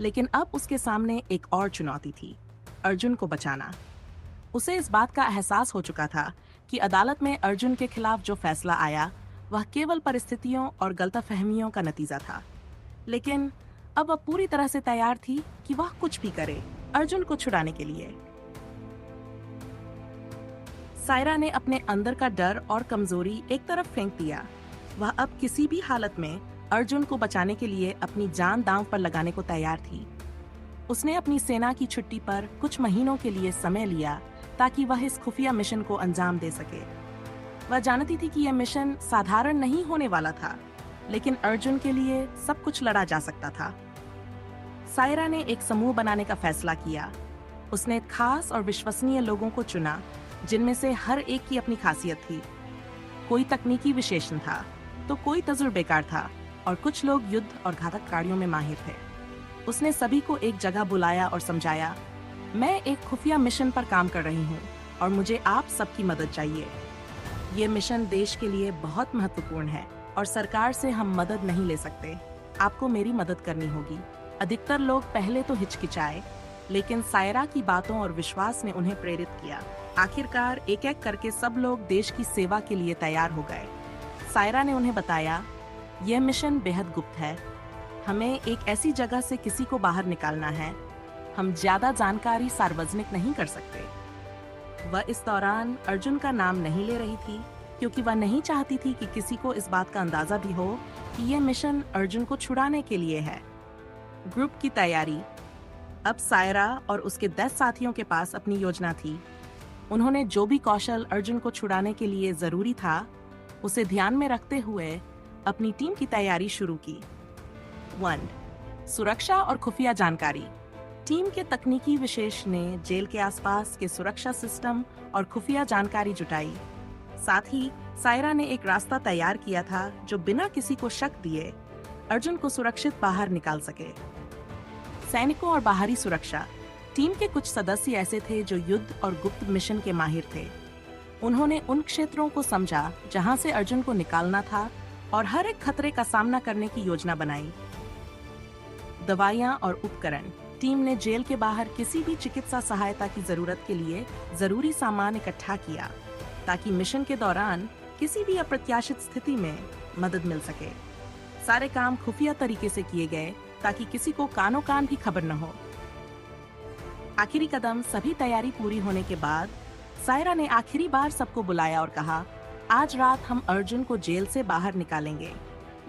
लेकिन अब उसके सामने एक और चुनौती थी, अर्जुन को बचाना। उसे इस बात का एहसास हो चुका था कि अदालत में अर्जुन के खिलाफ जो फैसला आया वह केवल परिस्थितियों और गलतफहमियों का नतीजा था। लेकिन अब वह पूरी तरह से तैयार थी कि वह कुछ भी करे अर्जुन को छुड़ाने के लिए। सायरा ने अपने अंदर का डर और कमजोरी एक तरफ फेंक दिया। वह अब किसी भी हालत में अर्जुन को बचाने के लिए अपनी जान दांव पर लगाने को तैयार थी। उसने अपनी सेना की छुट्टी पर कुछ महीनों के लिए समय लिया ताकि वह इस खुफिया मिशन को अंजाम दे सके। वह जानती थी कि यह मिशन साधारण नहीं होने वाला था, लेकिन अर्जुन के लिए सब कुछ लड़ा जा सकता था। सायरा ने एक समूह बनाने का फैसला किया। उसने खास और विश्वसनीय लोगों को चुना, जिनमें से हर एक की अपनी खासियत थी। कोई तकनीकी विशेषण था, तो कोई तजुर्बेकार था, और कुछ लोग युद्ध और घातक कार्यों में माहिर थे। उसने सभी को एक जगह बुलाया और समझाया, मैं एक खुफिया मिशन पर काम कर रही हूँ और मुझे आप सबकी मदद चाहिए। ये मिशन देश के लिए बहुत महत्वपूर्ण है और सरकार से हम मदद नहीं ले सकते। आपको मेरी मदद करनी होगी। अधिकतर लोग पहले तो हिचकिचाए, लेकिन सायरा की बातों और विश्वास ने उन्हें प्रेरित किया। आखिरकार एक एक करके सब लोग देश की सेवा के लिए तैयार हो गए। सायरा ने उन्हें बताया, यह मिशन बेहद गुप्त है। हमें एक ऐसी जगह से किसी को बाहर निकालना है। हम ज्यादा जानकारी सार्वजनिक नहीं कर सकते। वह इस दौरान अर्जुन का नाम नहीं ले रही थी, क्योंकि वह नहीं चाहती थी कि किसी को इस बात का अंदाजा भी हो कि यह मिशन अर्जुन को छुड़ाने के लिए है। ग्रुप की तैयारी। अब सायरा और उसके 10 साथियों के पास अपनी योजना थी। उन्होंने जो भी कौशल अर्जुन को छुड़ाने के लिए जरूरी था, उसे ध्यान में रखते हुए अपनी टीम की तैयारी शुरू की। 1. सुरक्षा और खुफिया जानकारी। टीम के तकनीकी विशेष ने जेल के आसपास के सुरक्षा सिस्टम और खुफिया जानकारी जुटाई। साथ ही सायरा ने एक रास्ता तैयार किया था जो बिना किसी को शक दिए अर्जुन को सुरक्षित बाहर निकाल सके। सैनिकों और बाहरी सुरक्षा। टीम के कुछ सदस्य ऐसे थे जो युद्ध और गुप्त मिशन के माहिर थे। उन्होंने उन क्षेत्रों को समझा जहां से अर्जुन को निकालना था और हर एक खतरे का सामना करने की योजना बनाई। दवाइयां और उपकरण। टीम ने जेल के बाहर किसी भी चिकित्सा सहायता की जरूरत के लिए जरूरी सामान इकट्ठा किया, ताकि मिशन के दौरान किसी भी अप्रत्याशित स्थिति में मदद मिल सके। सारे काम खुफिया तरीके से किए गए ताकि किसी को कानो कान भी खबर न हो। आखिरी कदम। सभी तैयारी पूरी होने के बाद सायरा ने आखिरी बार सबको बुलाया और कहा, आज रात हम अर्जुन को जेल से बाहर निकालेंगे।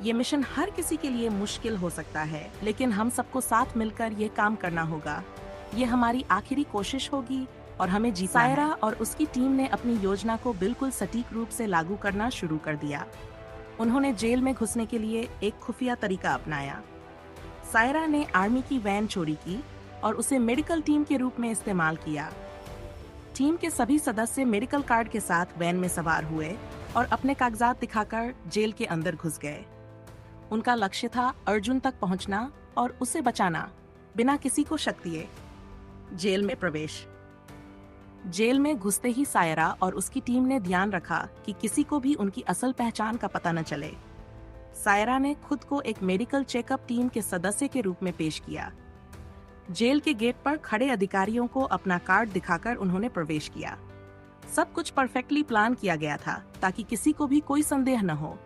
ये मिशन हर किसी के लिए मुश्किल हो सकता है, लेकिन हम सबको साथ मिलकर ये काम करना होगा। ये हमारी आखिरी कोशिश होगी और हमें जीतना है। सायरा और उसकी टीम ने अपनी योजना को बिल्कुल सटीक रूप से लागू करना शुरू कर दिया। उन्होंने जेल में घुसने के लिए एक खुफिया तरीका अपनाया। सायरा ने आर्मी की वैन चोरी की और उसे मेडिकल टीम के रूप में इस्तेमाल किया। टीम के सभी सदस्य मेडिकल कार्ड के साथ वैन में सवार हुए और अपने कागजात दिखाकर जेल के अंदर घुस गए। उनका लक्ष्य था अर्जुन तक पहुंचना और उसे बचाना, बिना किसी को शक दिए। जेल में प्रवेश। जेल में घुसते ही सायरा और उसकी टीम ने ध्यान रखा कि किसी को भी उनकी असल पहचान का पता न चले। सायरा ने खुद को एक मेडिकल चेकअप टीम के सदस्य के रूप में पेश किया। जेल के गेट पर खड़े अधिकारियों को अपना कार्ड दिखाकर उन्होंने प्रवेश किया। सब कुछ परफेक्टली प्लान किया गया था ताकि किसी को भी कोई संदेह न हो।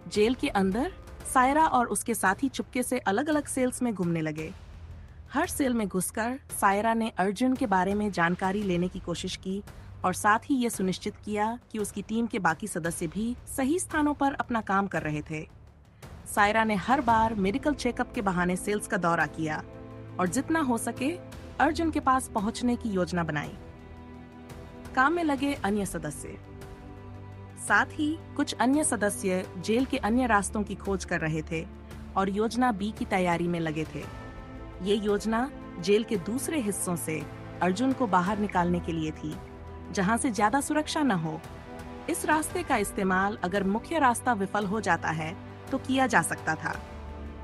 जेल के अंदर सायरा और उसके साथी चुपके से अलग अलग सेल्स में घूमने लगे। हर सेल में घुसकर सायरा ने अर्जुन के बारे में जानकारी लेने की कोशिश की और साथ ही ये सुनिश्चित किया कि उसकी टीम के बाकी सदस्य भी सही स्थानों पर अपना काम कर रहे थे। सायरा ने हर बार मेडिकल चेकअप के बहाने सेल्स का दौरा किया और जितना हो सके अर्जुन के पास पहुंचने की योजना बनाई। काम में लगे अन्य सदस्य। साथ ही कुछ अन्य सदस्य जेल के अन्य रास्तों की खोज कर रहे थे और योजना बी की तैयारी में लगे थे। ये योजना जेल के दूसरे हिस्सों से अर्जुन को बाहर निकालने के लिए थी, जहां से ज्यादा सुरक्षा न हो। इस रास्ते का इस्तेमाल अगर मुख्य रास्ता विफल हो जाता है तो किया जा सकता था।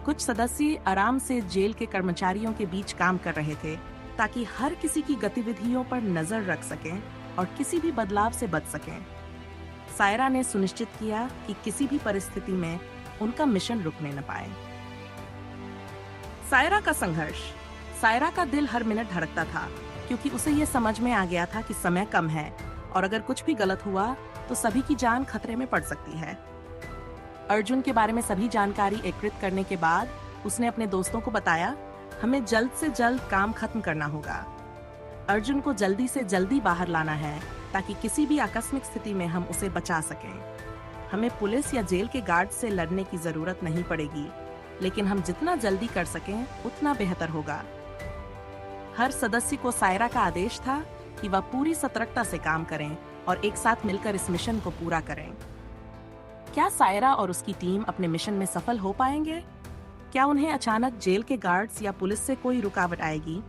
कुछ सदस्य आराम से जेल के कर्मचारियों के बीच काम कर रहे थे ताकि हर किसी की गतिविधियों पर नजर रख सकें और किसी भी बदलाव से बच सकें। सायरा ने सुनिश्चित किया कि किसी भी परिस्थिति में उनका मिशन रुकने न पाए। सायरा का संघर्ष। सायरा का दिल हर मिनट धड़कता था क्योंकि उसे ये समझ में आ गया था कि समय कम है और अगर कुछ भी गलत हुआ तो सभी की जान खतरे में पड़ सकती है। अर्जुन के बारे में सभी जानकारी एकत्रित करने के बाद उसने अपने दोस्तों को बताया, हमें जल्द से जल्द काम खत्म करना होगा। अर्जुन को जल्दी से जल्दी बाहर लाना है ताकि किसी भी आकस्मिक स्थिति में हम उसे बचा सकें। हमें पुलिस या जेल के गार्ड से लड़ने की जरूरत नहीं पड़ेगी, लेकिन हम जितना जल्दी कर सकें उतना बेहतर होगा। हर सदस्य को सायरा का आदेश था कि वह पूरी सतर्कता से काम करें और एक साथ मिलकर इस मिशन को पूरा करें। क्या सायरा और उसकी टीम अपने मिशन में सफल हो पाएंगे? क्या उन्हें अचानक जेल के गार्ड्स या पुलिस से कोई रुकावट आएगी?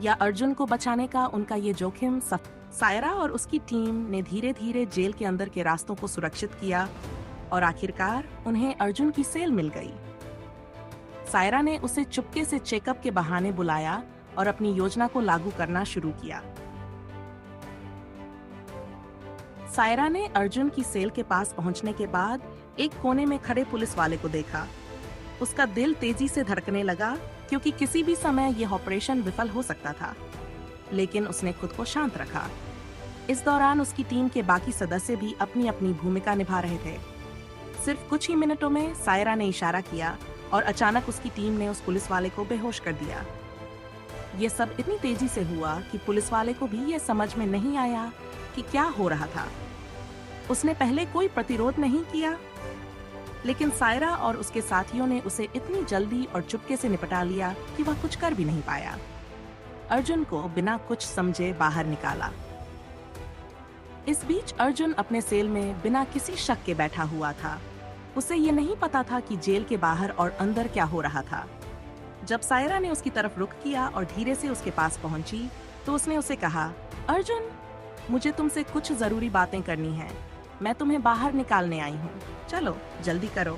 या अर्जुन को बचाने का उनका ये जोखिम सायरा और उसकी टीम ने धीरे धीरे जेल के अंदर के रास्तों को सुरक्षित किया और आखिरकार उन्हें अर्जुन की सेल मिल गई। सायरा ने उसे चुपके से चेकअप के बहाने बुलाया और अपनी योजना को लागू करना शुरू किया। सायरा ने अर्जुन की सेल के पास पहुंचने के बाद एक कोने में खड़े पुलिस वाले को देखा। उसका दिल तेजी से धड़कने लगा क्योंकि किसी भी समय यह ऑपरेशन विफल हो सकता था, लेकिन उसने खुद को शांत रखा। इस दौरान उसकी टीम के बाकी सदस्य भी अपनी अपनी भूमिका निभा रहे थे। सिर्फ कुछ ही मिनटों में सायरा ने इशारा किया और अचानक उसकी टीम ने उस पुलिस वाले को बेहोश कर दिया। ये सब इतनी तेजी से हुआ कि पुलिस वाले को भी ये समझ में नहीं आया कि क्या हो रहा था। उसने पहले कोई प्रतिरोध नहीं किया, लेकिन सायरा और उसके साथियों ने उसे इतनी जल्दी और चुपके से निपटा लिया कि वह कुछ कर भी नहीं पाया। अर्जुन को बिना कुछ समझे बाहर निकाला। इस बीच अर्जुन अपने सेल में बिना किसी शक के बैठा हुआ था। उसे ये नहीं पता था कि जेल के बाहर और अंदर क्या हो रहा था। जब सायरा ने उसकी तरफ रुख किया और धीरे से उसके पास पहुंची तो उसने उसे कहा, अर्जुन, मुझे तुमसे कुछ जरूरी बातें करनी हैं। मैं तुम्हें बाहर निकालने आई हूँ, चलो जल्दी करो।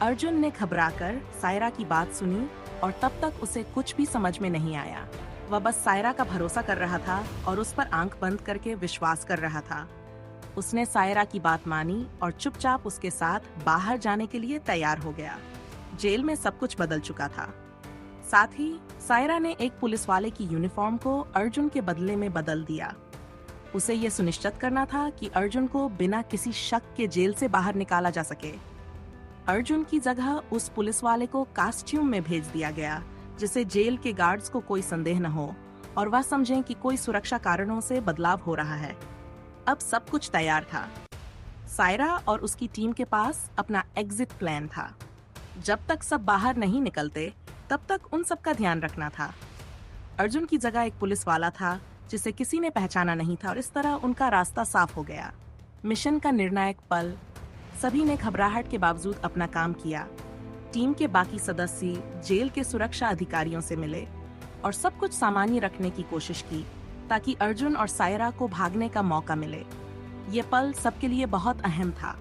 अर्जुन ने घबराकर सायरा की बात सुनी और तब तक उसे कुछ भी समझ में नहीं आया। वह बस सायरा का भरोसा कर रहा था और उस पर आंख बंद करके विश्वास कर रहा था। उसने सायरा की बात मानी और चुपचाप उसके साथ बाहर जाने के लिए तैयार हो गया। जेल में सब कुछ बदल चुका था। साथ ही सायरा ने एक पुलिस वाले की यूनिफॉर्म को अर्जुन के बदले में बदल दिया। उसे ये सुनिश्चित करना था कि अर्जुन को बिना किसी शक के जेल से बाहर निकाला जा सके। अर्जुन की जगह उस पुलिस वाले को कॉस्ट्यूम में भेज दिया गया, जिससे जेल के गार्ड्स को कोई संदेह न हो और वह समझें कि कोई सुरक्षा कारणों से बदलाव हो रहा है। अब सब कुछ तैयार था। सायरा और उसकी टीम के पास अपना एग्जिट प्लान था। जब तक सब बाहर नहीं निकलते तब तक उन सब का ध्यान रखना था। अर्जुन की जगह एक पुलिस वाला था जिसे किसी ने पहचाना नहीं था और इस तरह उनका रास्ता साफ हो गया। मिशन का निर्णायक पल। सभी ने घबराहट के बावजूद अपना काम किया। टीम के बाकी सदस्य जेल के सुरक्षा अधिकारियों से मिले और सब कुछ सामान्य रखने की कोशिश की ताकि अर्जुन और सायरा को भागने का मौका मिले। ये पल सबके लिए बहुत अहम था।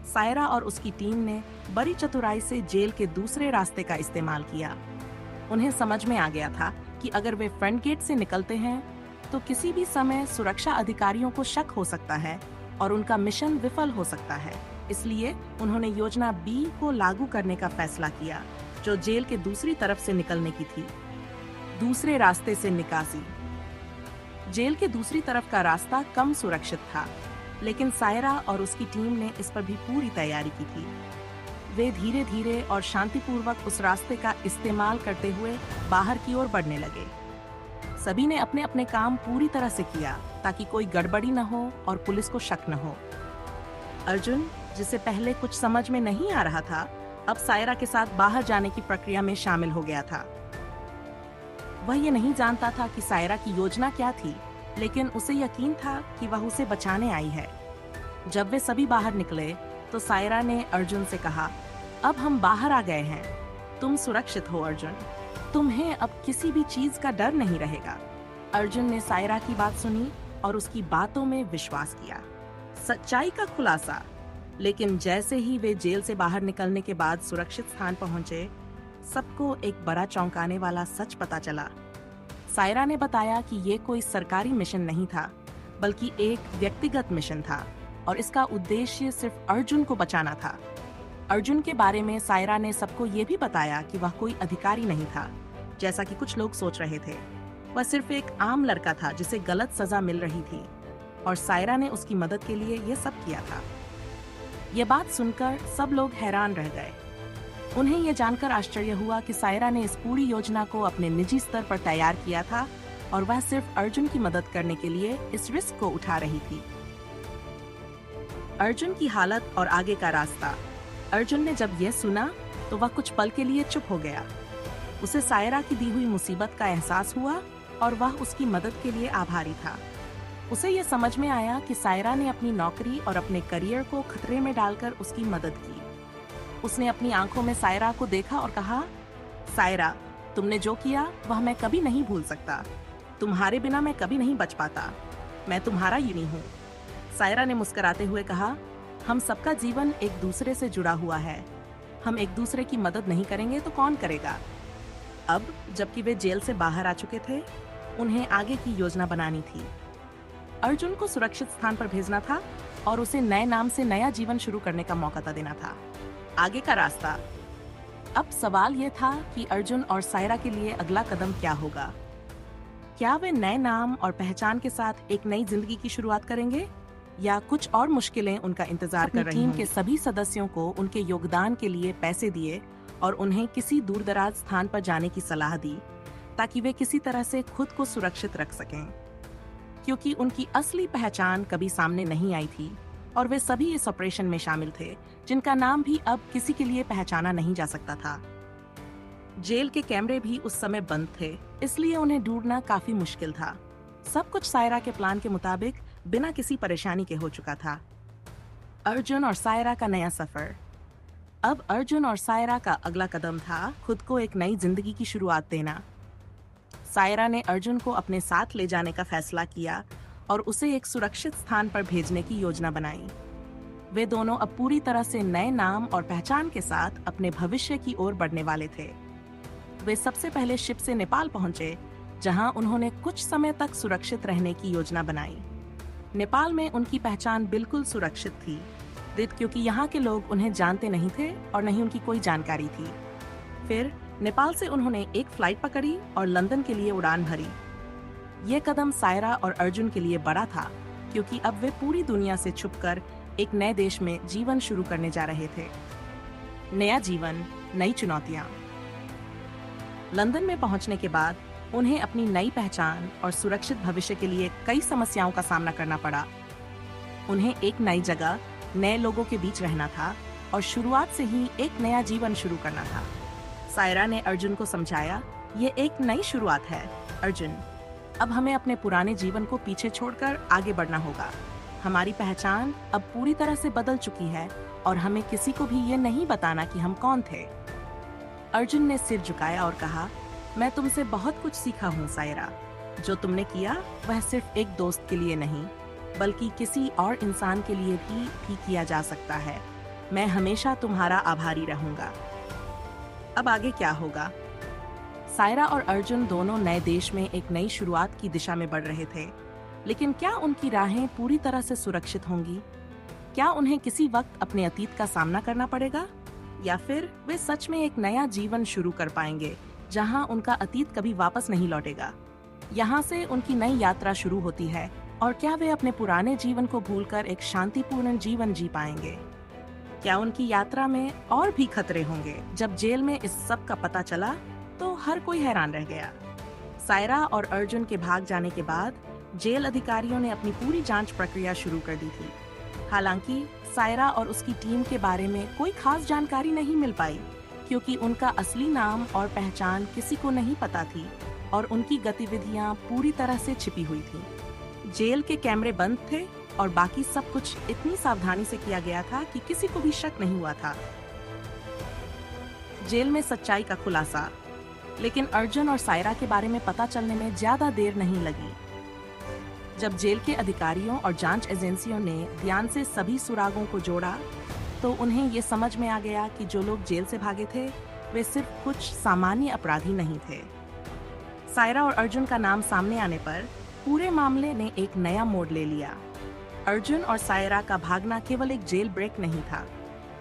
सायरा और उसकी टीम ने बड़ी चतुराई से जेल के दूसरे रास्ते का इस्तेमाल किया। उन्हें समझ में आ गया था कि अगर वे फ्रंट गेट से निकलते हैं तो किसी भी समय सुरक्षा अधिकारियों को शक हो सकता है और उनका मिशन विफल हो सकता है। इसलिए उन्होंने योजना बी को लागू करने का फैसला किया, जो जेल के दूसरी तरफ से निकलने की थी। दूसरे रास्ते से निकासी। जेल के दूसरी तरफ का रास्ता कम सुरक्षित था, लेकिन सायरा और उसकी टीम ने इस पर भी पूरी तैयारी की थी। वे धीरे धीरे और शांतिपूर्वक उस रास्ते का इस्तेमाल करते हुए बाहर की ओर बढ़ने लगे। सभी ने अपने अपने काम पूरी तरह से किया ताकि कोई गड़बड़ी न हो और पुलिस को शक न हो। अर्जुन, जिसे पहले कुछ समझ में नहीं आ रहा था, अब सायरा के साथ बाहर जाने की प्रक्रिया में शामिल हो गया था। वह ये नहीं जानता था कि सायरा की योजना क्या थी, लेकिन उसे यकीन था कि वह उसे बचाने आई है। जब वे सभी बाहर निकले तो सायरा ने अर्जुन से कहा, अब हम बाहर आ गए हैं, तुम सुरक्षित हो अर्जुन, तुम्हें अब किसी भी चीज का डर नहीं रहेगा। अर्जुन ने सायरा की बात सुनी और उसकी बातों में विश्वास किया। सच्चाई का खुलासा। लेकिन जैसे ही वे जेल से बाहर निकलने के बाद सुरक्षित स्थान पहुंचे, सबको एक बड़ा चौंकाने वाला सच पता चला। सायरा ने बताया कि ये कोई सरकारी मिशन नहीं था, बल्कि एक व्यक्तिगत मिशन था और इसका उद्देश्य सिर्फ अर्जुन को बचाना था। अर्जुन के बारे में सायरा ने सबको ये भी बताया कि वह कोई अधिकारी नहीं था, जैसा कि कुछ लोग सोच रहे थे। वह सिर्फ एक आम लड़का था जिसे गलत सजा मिल रही थी, और सायरा ने उसकी मदद के लिए ये सब किया था। ये बात सुनकर सब लोग हैरान रह गए। उन्हें यह जानकर आश्चर्य हुआ कि सायरा ने इस पूरी योजना को अपने निजी स्तर पर तैयार किया था और वह सिर्फ अर्जुन की मदद करने के लिए इस रिस्क को उठा रही थी। अर्जुन की हालत और आगे का रास्ता। अर्जुन ने जब यह सुना तो वह कुछ पल के लिए चुप हो गया। उसे सायरा की दी हुई मुसीबत का एहसास हुआ और वह उसकी मदद के लिए आभारी था। उसे यह समझ में आया कि सायरा ने अपनी नौकरी और अपने करियर को खतरे में डालकर उसकी मदद की। उसने अपनी आंखों में सायरा को देखा और कहा, सायरा, तुमने जो किया वह मैं कभी नहीं भूल सकता। तुम्हारे बिना मैं कभी नहीं बच पाता। मैं तुम्हारा यूनी हूँ। सायरा ने मुस्कुराते हुए कहा, हम सबका जीवन एक दूसरे से जुड़ा हुआ है। हम एक दूसरे की मदद नहीं करेंगे तो कौन करेगा। अब जबकि वे जेल से बाहर आ चुके थे, उन्हें आगे की योजना बनानी थी। अर्जुन को सुरक्षित स्थान पर भेजना था और उसे नए नाम से नया जीवन शुरू करने का मौका देना था। आगे का रास्ता। अब सवाल यह था कि अर्जुन और सायरा के लिए अगला कदम क्या होगा। क्या वे नए नाम और पहचान के साथ एक नई जिंदगी की शुरुआत करेंगे, या कुछ और मुश्किलें उनका इंतजार कर रही टीम के सभी सदस्यों को उनके योगदान के लिए पैसे दिए और उन्हें किसी दूरदराज स्थान पर जाने की सलाह दी, ताकि वे किसी तरह से खुद को सुरक्षित रख सकें, क्योंकि उनकी असली पहचान कभी सामने नहीं आई थी और वे सभी इस ऑपरेशन में शामिल थे, जिनका नाम भी अब किसी के लिए पहचाना नहीं जा सकता था। जेल के कैमरे भी उस समय बंद थे, इसलिए उन्हें ढूंढना काफी मुश्किल था। सब कुछ सायरा के प्लान के मुताबिक बिना किसी परेशानी के हो चुका था। अर्जुन और सायरा का नया सफर। अब अर्जुन और सायरा का अगला कदम था खुद को एक नई जिंदगी की शुरुआत देना। सायरा ने अर्जुन को अपने साथ ले जाने का फैसला किया और उसे एक सुरक्षित स्थान पर भेजने की योजना बनाई। वे दोनों अब पूरी तरह से नए नाम और पहचान के साथ अपने भविष्य की ओर बढ़ने वाले थे। वे सबसे पहले शिप से नेपाल पहुंचे, जहां उन्होंने कुछ समय तक सुरक्षित रहने की योजना बनाई। नेपाल में उनकी पहचान बिल्कुल सुरक्षित थी, क्योंकि यहाँ के लोग उन्हें जानते नहीं थे और नहीं उनकी कोई जानकारी थी। फिर नेपाल से उन्होंने एक फ्लाइट पकड़ी और लंदन के लिए उड़ान भरी। ये कदम सायरा और अर्जुन के लिए बड़ा था, क्योंकि अब वे पूरी दुनिया से छुपकर एक नए देश में जीवन शुरू करने जा रहे थे। नया जीवन, नई चुनौतियां। लंदन में पहुंचने के बाद उन्हें अपनी नई पहचान और सुरक्षित भविष्य के लिए कई समस्याओं का सामना करना पड़ा। उन्हें एक नई जगह, नए लोगों के बीच रहना था और शुरुआत से ही एक नया जीवन शुरू करना था। सायरा ने अर्जुन को समझाया, ये एक नई शुरुआत है अर्जुन। अब हमें अपने पुराने जीवन को पीछे छोड़कर आगे बढ़ना होगा। हमारी पहचान अब पूरी तरह से बदल चुकी है और हमें किसी को भी ये नहीं बताना कि हम कौन थे। अर्जुन ने सिर झुकाया और कहा, मैं तुमसे बहुत कुछ सीखा हूँ सायरा। जो तुमने किया वह सिर्फ एक दोस्त के लिए नहीं, बल्कि किसी और इंसान के लिए भी किया जा सकता है। मैं हमेशा तुम्हारा आभारी रहूंगा। अब आगे क्या होगा? सायरा और अर्जुन दोनों नए देश में एक नई शुरुआत की दिशा में बढ़ रहे थे, लेकिन क्या उनकी राहें पूरी तरह से सुरक्षित होंगी? क्या उन्हें किसी वक्त अपने अतीत का सामना करना पड़ेगा, या फिर वे सच में एक नया जीवन शुरू कर पाएंगे जहां उनका अतीत कभी वापस नहीं लौटेगा? यहाँ से उनकी नई यात्रा शुरू होती है, और क्या वे अपने पुराने जीवन को भूलकर एक शांतिपूर्ण जीवन जी पाएंगे? क्या उनकी यात्रा में और भी खतरे होंगे? जब जेल में इस सब का पता चला तो हर कोई हैरान रह गया। सायरा और अर्जुन के भाग जाने के बाद जेल अधिकारियों ने अपनी पूरी जांच प्रक्रिया शुरू कर दी थी। हालांकि सायरा और उसकी टीम के बारे में कोई खास जानकारी नहीं मिल पाई, क्योंकि उनका असली नाम और पहचान किसी को नहीं पता थी और उनकी गतिविधियां पूरी तरह से छिपी हुई थी। जेल के कैमरे बंद थे और बाकी सब कुछ इतनी सावधानी से किया गया था कि किसी को भी शक नहीं हुआ था। जेल में सच्चाई का खुलासा। लेकिन अर्जुन और सायरा के बारे में पता चलने में ज्यादा देर नहीं लगी। जब जेल के अधिकारियों और जांच एजेंसियों ने ध्यान से सभी सुरागों को जोड़ा, तो उन्हें ये समझ में आ गया कि जो लोग जेल से भागे थे वे सिर्फ कुछ सामान्य अपराधी नहीं थे। सायरा और अर्जुन का नाम सामने आने पर पूरे मामले ने एक नया मोड़ ले लिया। अर्जुन और सायरा का भागना केवल एक जेल ब्रेक नहीं था,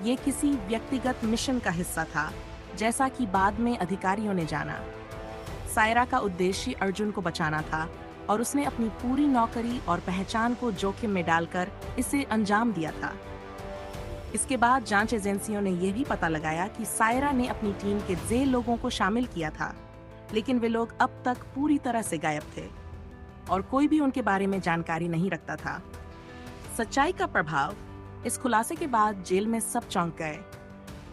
ये किसी व्यक्तिगत मिशन का हिस्सा था, जैसा कि बाद में अधिकारियों ने जाना। सायरा का उद्देश्य अर्जुन को बचाना था और उसने अपनी पूरी नौकरी और पहचान को जोखिम में डालकर इसे अंजाम दिया था। इसके बाद जांच एजेंसियों ने यह भी पता लगाया कि सायरा ने अपनी टीम के ज़ेल लोगों को शामिल किया था, लेकिन वे लोग अब तक पूरी तरह से गायब थे और कोई भी उनके बारे में जानकारी नहीं रखता था। सच्चाई का प्रभाव। इस खुलासे के बाद जेल में सब चौंक गए।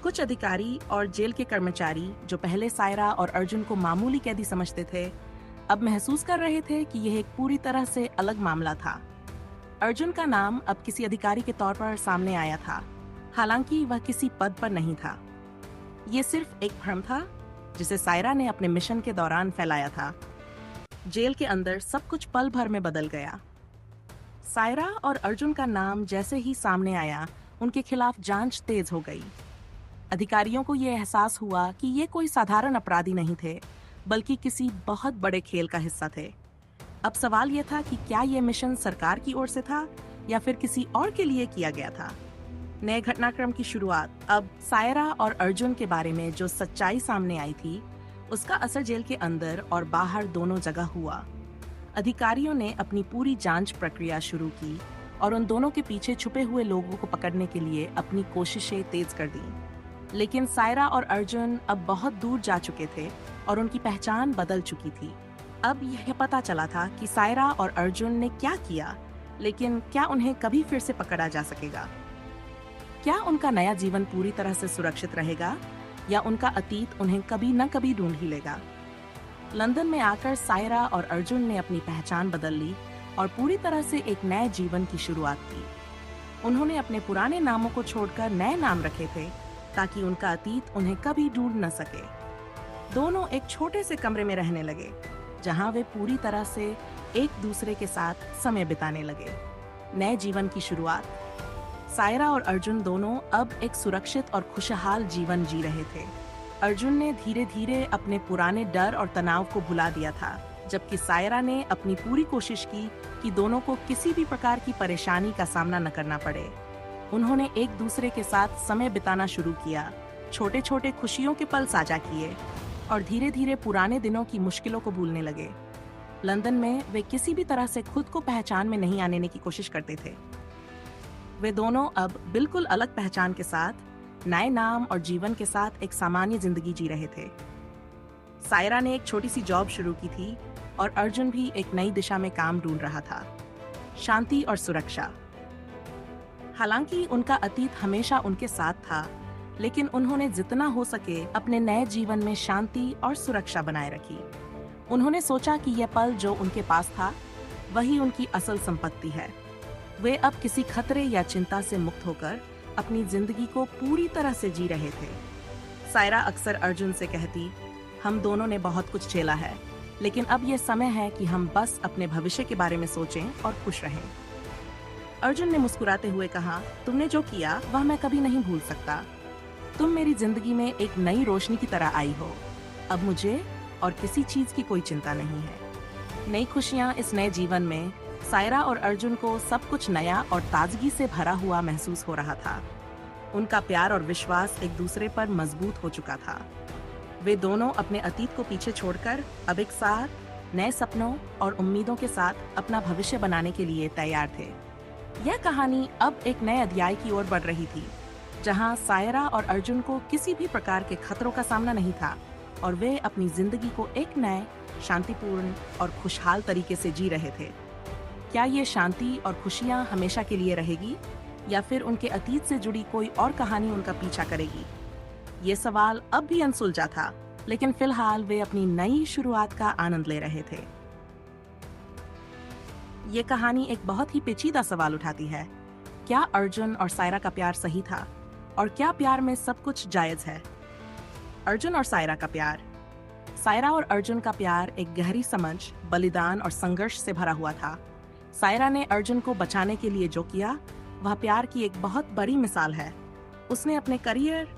कुछ अधिकारी और जेल के कर्मचारी जो पहले सायरा और अर्जुन को मामूली कैदी समझते थे, अब महसूस कर रहे थे कि यह एक पूरी तरह से अलग मामला था। अर्जुन का नाम अब किसी अधिकारी के तौर पर सामने आया था, हालांकि वह किसी पद पर नहीं था। ये सिर्फ एक भ्रम था जिसे सायरा ने अपने मिशन के दौरान फैलाया था। जेल के अंदर सब कुछ पल भर में बदल गया। सायरा और अर्जुन का नाम जैसे ही सामने आया, उनके खिलाफ जांच तेज हो गई। अधिकारियों को यह एहसास हुआ कि ये कोई साधारण अपराधी नहीं थे, बल्कि किसी बहुत बड़े खेल का हिस्सा थे। अब सवाल यह था कि क्या यह मिशन सरकार की ओर से था या फिर किसी और के लिए किया गया था। नए घटनाक्रम की शुरुआत। अब सायरा और अर्जुन के बारे में जो सच्चाई सामने आई थी, उसका असर जेल के अंदर और बाहर दोनों जगह हुआ। अधिकारियों ने अपनी पूरी जांच प्रक्रिया शुरू की और उन दोनों के पीछे छुपे हुए लोगों को पकड़ने के लिए अपनी कोशिशें तेज कर दी। लेकिन सायरा और अर्जुन अब बहुत दूर जा चुके थे और उनकी पहचान बदल चुकी थी। अब यह पता चला था कि सायरा और अर्जुन ने क्या किया, लेकिन क्या उन्हें कभी फिर से पकड़ा जा सकेगा? क्या उनका नया जीवन पूरी तरह से सुरक्षित रहेगा या उनका अतीत उन्हें कभी न कभी ढूंढ ही लेगा? लंदन में आकर सायरा और अर्जुन ने अपनी पहचान बदल ली और पूरी तरह से एक नए जीवन की शुरुआत की। उन्होंने अपने पुराने नामों को छोड़कर नए नाम रखे थे ताकि उनका अतीत उन्हें कभी ढूंढ न सके। दोनों एक छोटे से कमरे में रहने लगे, जहां वे पूरी तरह से एक दूसरे के साथ समय बिताने लगे। नए जीवन की शुरुआत। सायरा और अर्जुन दोनों अब एक सुरक्षित और खुशहाल जीवन जी रहे थे। अर्जुन ने धीरे धीरे अपने पुराने डर और तनाव को भुला दिया था, जबकि सायरा ने अपनी पूरी कोशिश की कि दोनों को किसी भी प्रकार की परेशानी का सामना न करना पड़े। उन्होंने एक दूसरे के साथ समय बिताना शुरू किया, छोटे छोटे खुशियों के पल साझा किए और धीरे धीरे पुराने दिनों की मुश्किलों को भूलने लगे। लंदन में वे किसी भी तरह से खुद को पहचान में नहीं आने की कोशिश करते थे। वे दोनों अब बिल्कुल अलग पहचान के साथ, नए नाम और जीवन के साथ एक सामान्य जिंदगी जी रहे थे। सायरा ने एक छोटी सी जॉब शुरू की थी और अर्जुन भी एक नई दिशा में काम ढूंढ रहा था, शांति और सुरक्षा। हालांकि उनका अतीत हमेशा उनके साथ था, लेकिन उन्होंने जितना हो सके अपने नए जीवन में शांति और सुरक्षा बनाए रखी। उन्होंने सोचा कि यह पल जो उनके पास था, वही उनकी असल संपत्ति है। वे अब किसी खतरे या चिंता से मुक्त होकर अपनी जिंदगी को पूरी तरह से जी रहे थे। सायरा अक्सर अर्जुन से कहती, हम दोनों ने बहुत कुछ झेला है, लेकिन अब यह समय है कि हम बस अपने भविष्य के बारे में सोचें और खुश रहें। अर्जुन ने मुस्कुराते हुए कहा, तुमने जो किया वह मैं कभी नहीं भूल सकता। तुम मेरी जिंदगी में एक नई रोशनी की तरह आई हो। अब मुझे और किसी चीज की कोई चिंता नहीं है। नई खुशियां। इस नए जीवन में सायरा और अर्जुन को सब कुछ नया और ताजगी से भरा हुआ महसूस हो रहा था। उनका प्यार और विश्वास एक दूसरे पर मजबूत हो चुका था। वे दोनों अपने अतीत को पीछे छोड़कर अब एक साथ नए सपनों और उम्मीदों के साथ अपना भविष्य बनाने के लिए तैयार थे। यह कहानी अब एक नए अध्याय की ओर बढ़ रही थी, जहां सायरा और अर्जुन को किसी भी प्रकार के खतरों का सामना नहीं था और वे अपनी जिंदगी को एक नए, शांतिपूर्ण और खुशहाल तरीके से जी रहे थे। क्या ये शांति और खुशियां हमेशा के लिए रहेगी या फिर उनके अतीत से जुड़ी कोई और कहानी उनका पीछा करेगी? ये सवाल अब भी अनसुलझा था, लेकिन फिलहाल वे अपनी नई शुरुआत का आनंद ले रहे थे। ये कहानी एक बहुत ही पेचीदा सवाल उठाती है। क्या अर्जुन और सायरा का प्यार सही था? और क्या प्यार में सब कुछ जायज है? अर्जुन और सायरा का प्यार। सायरा और अर्जुन का प्यार एक गहरी समझ, बलिदान और संघर्ष से भरा हुआ था। सायरा ने अर्जुन को बचाने के लिए जो किया, वह प्यार की एक बहुत बड़ी मिसाल है। उसने अपने करियर,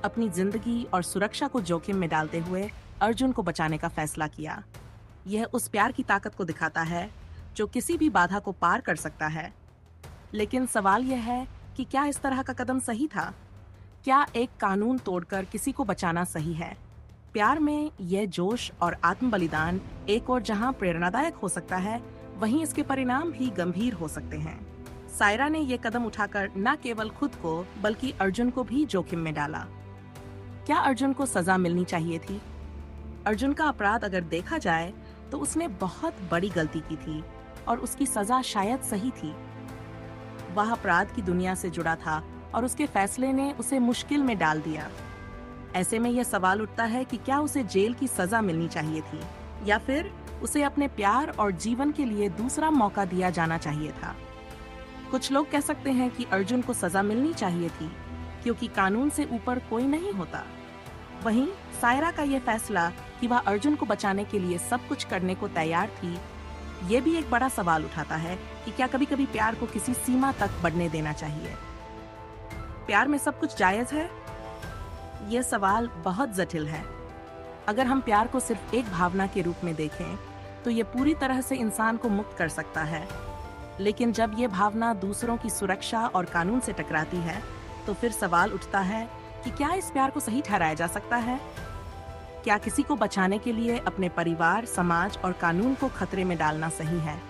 अपनी जिंदगी और सुरक्षा को जोखिम में डालते हुए अर्जुन को बचाने का फैसला किया। यह उस प्यार की ताकत को दिखाता है जो किसी भी बाधा को पार कर सकता है। लेकिन सवाल यह है कि क्या इस तरह का कदम सही था? क्या एक कानून तोड़कर किसी को बचाना सही है? प्यार में यह जोश और आत्म बलिदान एक और जहां प्रेरणादायक हो सकता है, वहीं इसके परिणाम भी गंभीर हो सकते हैं। सायरा ने यह कदम उठाकर न केवल खुद को बल्कि अर्जुन को भी जोखिम में डाला। क्या अर्जुन को सजा मिलनी चाहिए थी? अर्जुन का अपराध अगर देखा जाए तो उसने बहुत बड़ी गलती की थी और उसकी सजा शायद सही थी। वह अपराध की दुनिया से जुड़ा था और उसके फैसले ने उसे मुश्किल में डाल दिया। ऐसे में यह सवाल उठता है कि क्या उसे जेल की सजा मिलनी चाहिए थी या फिर उसे अपने प्यार और जीवन के लिए दूसरा मौका दिया जाना चाहिए था। कुछ लोग कह सकते हैं कि अर्जुन को सजा मिलनी चाहिए थी क्योंकि कानून से ऊपर कोई नहीं होता। वहीं सायरा का यह फैसला कि वह अर्जुन को बचाने के लिए सब कुछ करने को तैयार थी, ये भी एक बड़ा सवाल उठाता है कि क्या कभी-कभी प्यार को किसी सीमा तक बढ़ने देना चाहिए। प्यार में सब कुछ जायज है? यह सवाल बहुत जटिल है। अगर हम प्यार को सिर्फ एक भावना के रूप में देखें, तो ये पूरी तरह से इंसान को मुक्त कर सकता है। लेकिन जब ये भावना दूसरों की सुरक्षा और कानून से टकराती है, तो फिर सवाल उठता है कि क्या इस प्यार को सही ठहराया जा सकता है? क्या किसी को बचाने के लिए अपने परिवार, समाज और कानून को खतरे में डालना सही है?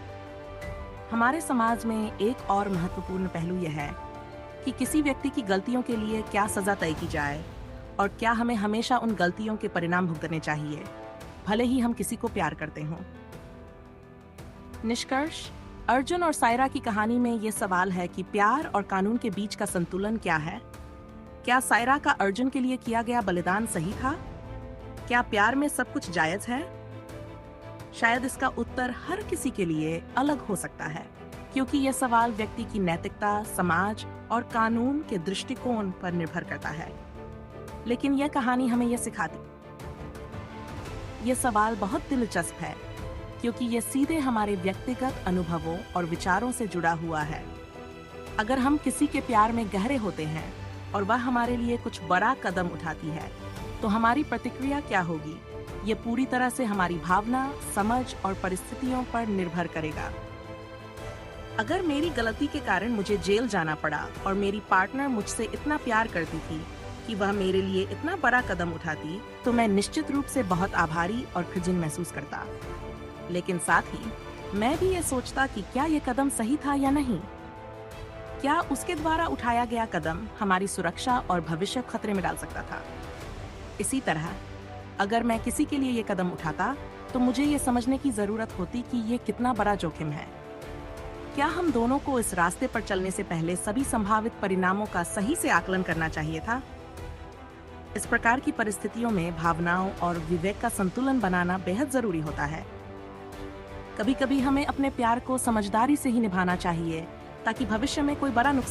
हमारे समाज में एक और महत्वपूर्ण पहलू यह है कि किसी व्यक्ति की गलतियों के लिए क्या सजा तय की जाए और क्या हमें हमेशा उन गलतियों के परिणाम भुगतने चाहिए, भले ही हम किसी को प्यार करते हों। निष्कर्ष, अर्जुन और सायरा की कहानी में ये सवाल है कि प्यार और कानून के बीच का संतुलन क्या है? क्या सायरा का अर्जुन के लिए किया गया बलिदान सही था? क्या प्यार में सब कुछ जायज है? शायद इसका उत्तर हर किसी के लिए अलग हो सकता है, क्योंकि यह सवाल व्यक्ति की नैतिकता, समाज और कानून के दृष्टिकोण पर निर्भर करता है। लेकिन यह कहानी हमें यह सिखाती, यह सवाल बहुत दिलचस्प है, क्योंकि यह सीधे हमारे व्यक्तिगत अनुभवों और विचारों से जुड़ा हुआ है। अगर हम किसी के प्यार में गहरे होते हैं और वह हमारे लिए कुछ बड़ा कदम उठाती है, तो हमारी प्रतिक्रिया क्या होगी? ये पूरी तरह से हमारी भावना, समझ और परिस्थितियों पर निर्भर करेगा। अगर मेरी गलती के कारण मुझे जेल जाना पड़ा और मेरी पार्टनर मुझसे इतना प्यार करती थी कि वह मेरे लिए इतना बड़ा कदम उठाती, तो मैं निश्चित रूप से बहुत आभारी और खुजिन महसूस करता। लेकिन साथ ही मैं भी ये सोचता कि क्या ये कदम सही था या नहीं। क्या उसके द्वारा उठाया गया कदम हमारी सुरक्षा और भविष्य को खतरे में डाल सकता था? इसी तरह अगर मैं किसी के लिए ये कदम उठाता, तो मुझे ये समझने की जरूरत होती कि ये कितना बड़ा जोखिम है। क्या हम दोनों को इस रास्ते पर चलने से पहले सभी संभावित परिणामों का सही से आकलन करना चाहिए था? इस प्रकार की परिस्थितियों में भावनाओं और विवेक का संतुलन बनाना बेहद जरूरी होता है। कभी-कभी हमें अपने प्यार को समझदारी से ही निभाना चाहिए, ताकि भविष्य में कोई बड़ा नुकसान